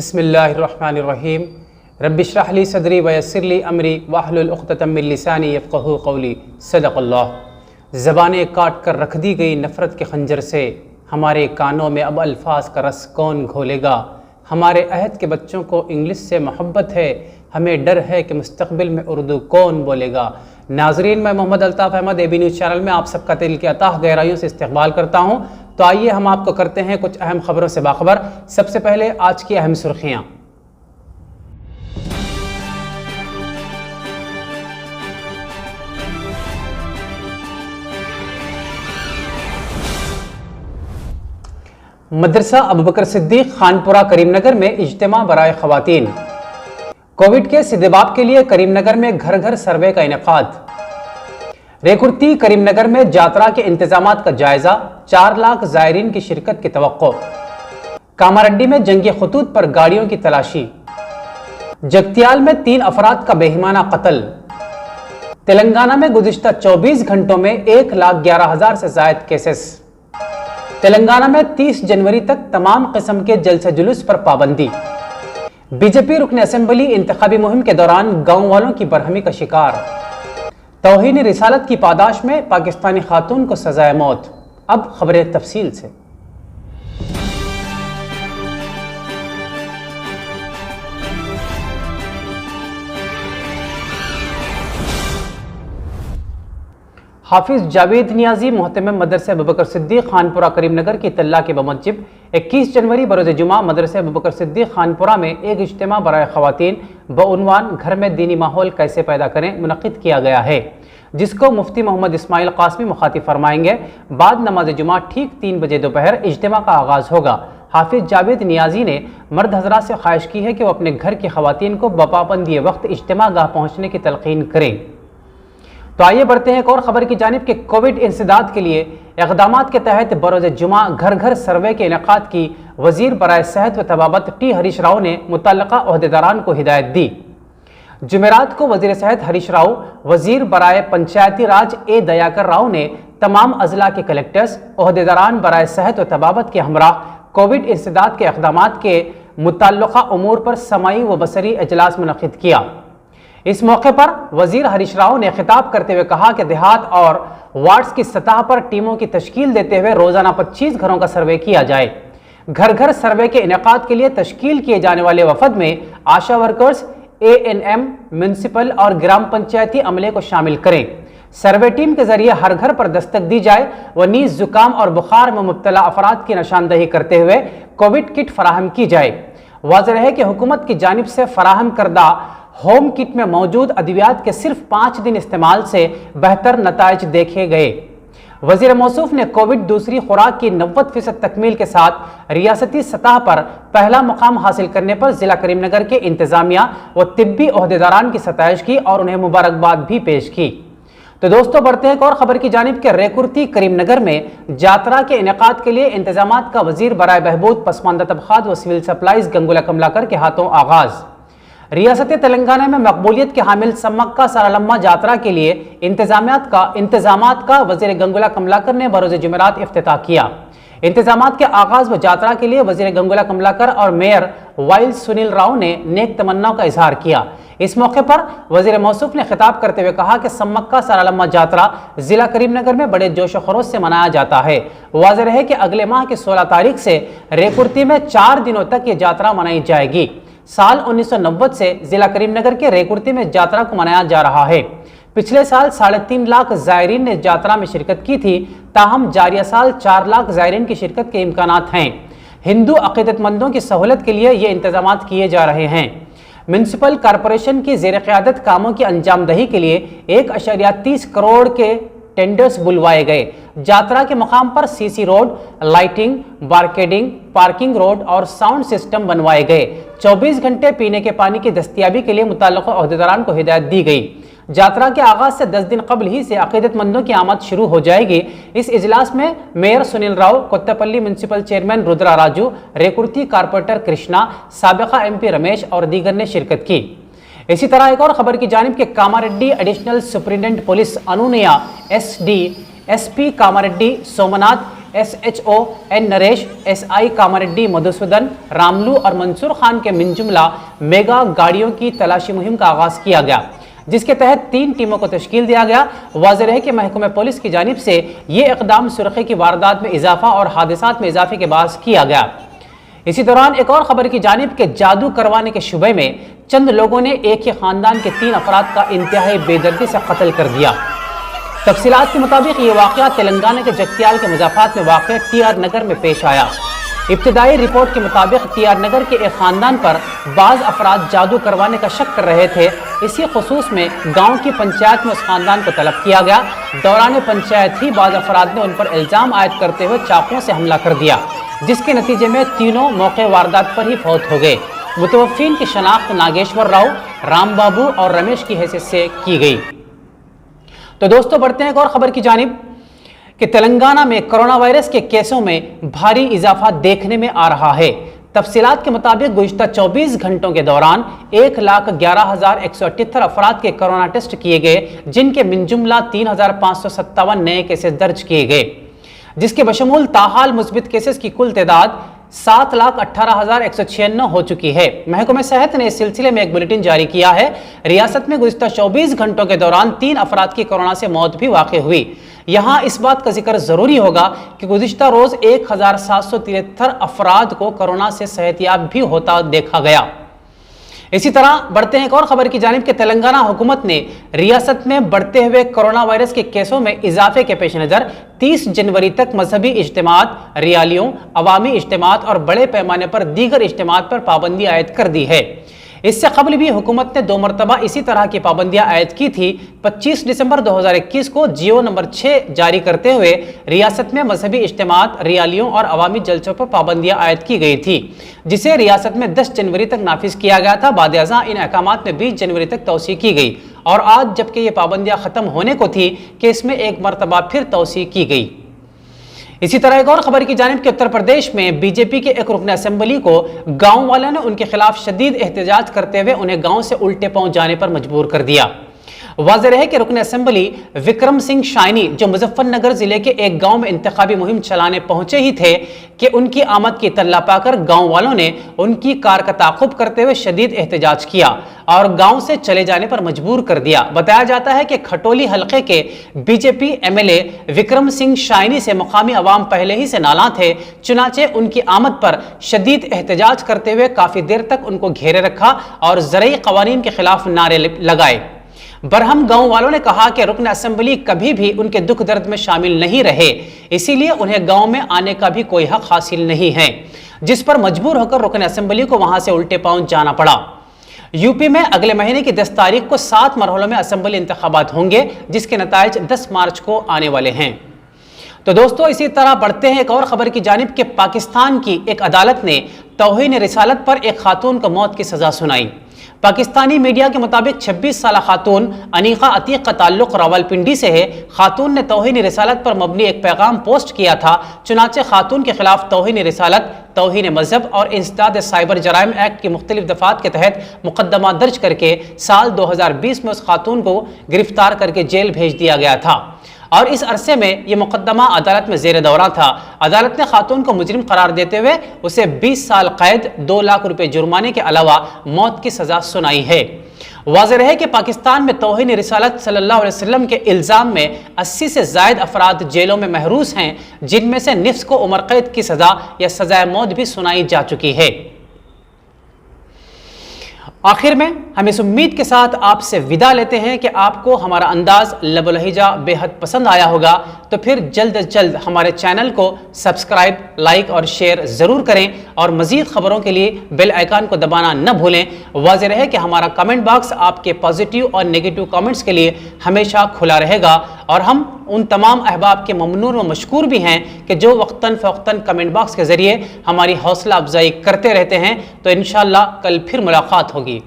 بسم اللہ الرحمن الرحیم رب اشرح لی صدری ویسر لی امری واحلل عقدۃ من لسانی یفقہوا قولی۔ صدق اللہ۔ زبانیں کاٹ کر رکھ دی گئی نفرت کے خنجر سے، ہمارے کانوں میں اب الفاظ کا رس کون گھولے گا؟ ہمارے عہد کے بچوں کو انگلش سے محبت ہے، ہمیں ڈر ہے کہ مستقبل میں اردو کون بولے گا؟ ناظرین، میں محمد الطاف احمد اے بی نیوز چینل میں آپ سب کا دل کے اتاہ گہرائیوں سے استقبال کرتا ہوں۔ تو آئیے ہم آپ کو کرتے ہیں کچھ اہم خبروں سے باخبر۔ سب سے پہلے آج کی اہم سرخیاں۔ مدرسہ ابوبکر صدیق خانپورہ کریم نگر میں اجتماع برائے خواتین۔ کووڈ کے سدباب کے لیے کریم نگر میں گھر گھر سروے کا انعقاد۔ ریکورتی کریم نگر میں جاترا کے انتظامات کا جائزہ، 4 لاکھ زائرین کی شرکت کی توقع۔ کاماریڈی میں جنگی خطوط پر گاڑیوں کی تلاشی۔ جگتیال میں 3 افراد کا بےایمانہ قتل۔ تلنگانہ میں گزشتہ 24 گھنٹوں میں 1,11,000 سے زائد کیسز۔ تلنگانہ میں 30 جنوری تک تمام قسم کے جلسہ جلوس پر پابندی۔ بی جے پی رکن اسمبلی انتخابی مہم کے دوران گاؤں والوں کی برہمی کا شکار۔ توہین رسالت کی پاداش میں پاکستانی خاتون کو سزائے موت۔ اب خبریں تفصیل سے۔ حافظ جاوید نیازی محتمم مدرسہ ابوبکر صدیق خانپورہ کریم نگر کی اطلاع کے بموجب 21 جنوری بروز جمعہ مدرسہ ابوبکر صدیق خانپورہ میں ایک اجتماع برائے خواتین بعنوان گھر میں دینی ماحول کیسے پیدا کریں منعقد کیا گیا ہے، جس کو مفتی محمد اسماعیل قاسمی مخاطب فرمائیں گے۔ بعد نماز جمعہ ٹھیک 3 بجے دوپہر اجتماع کا آغاز ہوگا۔ حافظ جاوید نیازی نے مرد حضرات سے خواہش کی ہے کہ وہ اپنے گھر کی خواتین کو بپابندی وقت اجتماع گاہ پہنچنے کی تلقین کریں۔ تو آئیے بڑھتے ہیں ایک اور خبر کی جانب کہ کووڈ انسداد کے لیے اقدامات کے تحت بروز جمعہ گھر گھر سروے کے انعقاد کی وزیر برائے صحت و طبابت ٹی ہریش راؤ نے متعلقہ عہدیداران کو ہدایت دی۔ جمعرات کو وزیر صحت ہریش راؤ، وزیر برائے پنچایتی راج اے دیاکر راؤ نے تمام اضلاع کے کلیکٹرز، عہدیداران برائے صحت و طبابت کے ہمراہ کووڈ انسداد کے اقدامات کے متعلقہ امور پر سمعی و بصری اجلاس منعقد کیا۔ اس موقع پر وزیر ہریش راؤ نے خطاب کرتے ہوئے کہا کہ دیہات اور وارڈز کی سطح پر ٹیموں کی تشکیل دیتے ہوئے روزانہ 25 گھروں کا سروے کیا جائے۔ گھر گھر سروے کے انعقاد کے لیے تشکیل کیے جانے والے وفد میں آشا ورکرز، ANM، میونسپل اور گرام پنچایتی عملے کو شامل کریں۔ سروے ٹیم کے ذریعے ہر گھر پر دستک دی جائے و نیز زکام اور بخار میں مبتلا افراد کی نشاندہی کرتے ہوئے کووڈ کٹ فراہم کی جائے۔ واضح رہے کہ حکومت کی جانب سے فراہم کردہ ہوم کٹ میں موجود ادویات کے صرف 5 دن استعمال سے بہتر نتائج دیکھے گئے۔ وزیر موصوف نے کووڈ دوسری خوراک کی 90% تکمیل کے ساتھ ریاستی سطح پر پہلا مقام حاصل کرنے پر ضلع کریم نگر کے انتظامیہ و طبی عہدیداران کی ستائش کی اور انہیں مبارکباد بھی پیش کی۔ تو دوستو بڑھتے ہیں ایک اور خبر کی جانب کہ ریکورتی کریم نگر میں جاترا کے انعقاد کے لیے انتظامات کا وزیر برائے بہبود پسماندہ طبقات و سول سپلائز گنگولا کملاکر کے ہاتھوں آغاز۔ ریاست تلنگانہ میں مقبولیت کے حامل سمکہ سارالمہ جاترا کے لیے انتظامات کا وزیر گنگولا کملاکر نے بروز جمعرات افتتاح کیا۔ انتظامات کے آغاز و جاترا کے لیے وزیر گنگولا کملاکر اور میئر وائل سنیل راؤ نے نیک تمناؤں کا اظہار کیا۔ اس موقع پر وزیر موصوف نے خطاب کرتے ہوئے کہا کہ سمکہ سارالمہ جاترا ضلع کریم نگر میں بڑے جوش و خروش سے منایا جاتا ہے۔ واضح رہے کہ اگلے ماہ کی 16 تاریخ سے ریکورتی میں 4 دنوں تک یہ جاترا منائی جائے گی۔ سال 1990 سے ضلع کریم نگر کے ریکورتی میں جاترا کو منایا جا رہا ہے۔ پچھلے سال 3.5 لاکھ زائرین نے جاترا میں شرکت کی تھی، تاہم جاریہ سال 4 لاکھ زائرین کی شرکت کے امکانات ہیں۔ ہندو عقیدت مندوں کی سہولت کے لیے یہ انتظامات کیے جا رہے ہیں۔ میونسپل کارپوریشن کی زیر قیادت کاموں کی انجام دہی کے لیے 1.30 کروڑ کے ٹینڈرز بلوائے گئے۔ جاترا کے مقام پر CC road, lighting, barricading, parking road اور ساؤنڈ سسٹم بنوائے گئے۔ 24 گھنٹے پینے کے پانی کی دستیابی کے لیے متعلقہ عہدیداران کو ہدایت دی گئی۔ جاترا کے آغاز سے 10 دن قبل ہی سے عقیدت مندوں کی آمد شروع ہو جائے گی۔ اس اجلاس میں mayor Sunil Rao, Kothapalli municipal chairman Rudra Raju, Rekurthi corporator Krishna, سابقہ MP رمیش اور دیگر نے شرکت کی۔ اسی طرح ایک اور خبر کی جانب کہ کاماریڈی ایڈیشنل سپرنٹینڈنٹ پولیس انونیا SD SP Kamareddy Somnath SHO N Naresh, SI Kamareddy Madhusudan, Ramulu और मंसूर खान के मिनजुमला मेगा गाड़ियों की तलाशी मुहिम का आगाज किया गया, जिसके तहत 3 टीमों को तश्कील दिया गया। वाज़ेह है कि महकमे पुलिस की जानिब से ये इक़दाम सुरख़ी की वारदात में इजाफा और हादिसात में इजाफे के बायस किया गया। इसी दौरान एक और खबर की जानिब के जादू करवाने के शुबे में चंद लोगों ने एक ही खानदान के 3 अफराद का इंतहाई बेदर्दी से कत्ल कर दिया। तफसीलात के मुताबिक ये वाक़या तेलंगाना के जगत्याल के मुज़ाफ़ात में वाक़ TR नगर में पेश आया। इब्तिदाई रिपोर्ट के मुताबिक TR नगर के एक खानदान पर बाज़ अफराद जादू करवाने का शक कर रहे थे। इसी खुसूस में गांव की पंचायत में उस खानदान को तलब किया गया। दौरान पंचायत ही बाज़ अफराद ने उन पर इल्ज़ाम आयद करते हुए चाकुओं से हमला कर दिया, जिसके नतीजे में तीनों मौके वारदात पर ही फौत हो गए। मुतवफ़्फ़ीन की शनाख्त नागेश्वर राव, राम बाबू और रमेश की हैसियत से की गई। तो दोस्तों बढ़ते हैं एक और खबर की जानिब कि तेलंगाना में कोरोना वायरस के केसों में भारी इजाफा देखने में आ रहा है। तफसीलात के मुताबिक गुज़िश्ता 24 घंटों के दौरान 1,11,178 अफराद के कोरोना टेस्ट किए गए, जिनके मिनजुमला 3,557 नए केसेस दर्ज किए गए, जिसके बशमूल ताहाल मुस्बित केसेस की कुल तादाद 7,18,196 हो चुकी है। महकमे सेहत ने इस सिलसिले में एक बुलेटिन जारी किया है। रियासत में गुज़िश्ता 24 घंटों के दौरान 3 अफराद की कोरोना से मौत भी वाक़ हुई। यहाँ इस बात का जिक्र ज़रूरी होगा कि गुज़िश्ता रोज़ 1,773 अफराद को कोरोना से सेहतयाब भी होता देखा गया। इसी तरह बढ़ते हैं एक और खबर की जानिब कि तेलंगाना हुकूमत ने रियासत में बढ़ते हुए कोरोना वायरस के केसों में इजाफे के पेश नज़र 30 जनवरी तक मजहबी इज्तिमात, रैलियों, अवामी इज्तिमात और बड़े पैमाने पर दीगर इज्तिमात पर पाबंदी आयद कर दी है। इससे कबल भी हुकूमत ने 2 मरतबा इसी तरह की पाबंदियां आयद की थी। 25 दिसंबर 2021 को जियो नंबर 6 जारी करते हुए रियासत में मजहबी इज्तिमात, रैलियों और अवामी जलसों पर पाबंदियां आयद की गई थी, जिसे रियासत में 10 जनवरी तक नाफिज किया गया था। बाद-ए-अज़ां इन अहकामात में 20 जनवरी तक तौसी की गई और आज जबकि ये पाबंदियां ख़त्म होने को थी कि इसमें एक मरतबा फिर तौसी की गई। इसी तरह एक और खबर की जानिब कि उत्तर प्रदेश में बीजेपी के एक रुकन असेंबली को गांव वालों ने उनके खिलाफ शदीद एहतजाज करते हुए उन्हें गांव से उल्टे पांव जाने पर मजबूर कर दिया। वाज़ेह है कि रुकन असेंबली विक्रम सिंह शाइनी, जो मुजफ्फरनगर जिले के एक गांव में इंतखाबी मुहिम चलाने पहुंचे ही थे कि उनकी आमद की इत्तला पाकर गांव वालों ने उनकी कार का ताक़ुब करते हुए शदीद एहतजाज किया और गांव से चले जाने पर मजबूर कर दिया। बताया जाता है कि खटोली हलके के BJP MLA Vikram Singh shiny से मुकामी अवाम पहले ही से नाला थे, चुनाचे उनकी आमद पर शदीद एहतजाज करते हुए काफ़ी देर तक उनको घेरे रखा और ज़रई क़वानीन के खिलाफ नारे लगाए। बरहम गांव वालों ने कहा कि रुकन असेंबली कभी भी उनके दुख दर्द में शामिल नहीं रहे, इसीलिए उन्हें गांव में आने का भी कोई हक हासिल नहीं है, जिस पर मजबूर होकर रुकन असेंबली को वहां से उल्टे पांव जाना पड़ा। यूपी में अगले महीने की 10 तारीख को 7 मरहलों में असेंबली इंतखाबात होंगे, जिसके नताइज 10 मार्च को आने वाले हैं। तो दोस्तों इसी तरह बढ़ते हैं एक और खबर की जानिब कि पाकिस्तान की एक अदालत ने तौहीन रिसालत पर एक खातून को मौत की सजा सुनाई। पाकिस्तानी मीडिया के मुताबिक 26 साला खातून अनीका अतीक का ताल्लुक रावलपिंडी से है। खातून ने तौहीन रिसालत पर मबनी एक पैगाम पोस्ट किया था, चुनाचे खातून के खिलाफ तौहीन रिसालत, तौहीन मजहब और इंसदाद साइबर जराइम एक्ट की मुख्तलिफ दफात के तहत मुकदमा दर्ज करके साल 2020 में उस खातून को गिरफ्तार करके जेल भेज दिया गया था और इस अरसे में यह मुकदमा अदालत में ज़ेर दौरा था। अदालत ने खातून को मुजरिम करार देते हुए उसे 20 साल कैद, 2 लाख रुपए जुर्माने के अलावा मौत की सजा सुनाई है। वाज़ेह है कि पाकिस्तान में तौहीन रिसालत सल्लल्लाहु अलैहि वसल्लम के इल्ज़ाम में 80 से ज़ायद अफराद जेलों में महरूस हैं, जिनमें से निफ्स को उम्र कैद की सजा या सजाए मौत भी सुनाई जा चुकी है। आखिर में हम इस उम्मीद के साथ आपसे विदा लेते हैं कि आपको हमारा अंदाज लबो लहिजा बेहद पसंद आया होगा। तो फिर जल्द अज जल्द हमारे चैनल को सब्सक्राइब, लाइक और शेयर ज़रूर करें और मज़ीद ख़बरों के लिए बेल आइकन को दबाना न भूलें। वाज़ेह रहे कि हमारा कमेंट बॉक्स आपके पॉजिटिव और नेगेटिव कमेंट्स के लिए हमेशा खुला रहेगा और हम उन तमाम अहबाब के ममनून व मशकूर भी हैं कि जो वक्तन फ़वक्तन कमेंट बॉक्स के ज़रिए हमारी हौसला अफजाई करते रहते हैं। तो इंशाअल्लाह कल फिर मुलाकात होगी।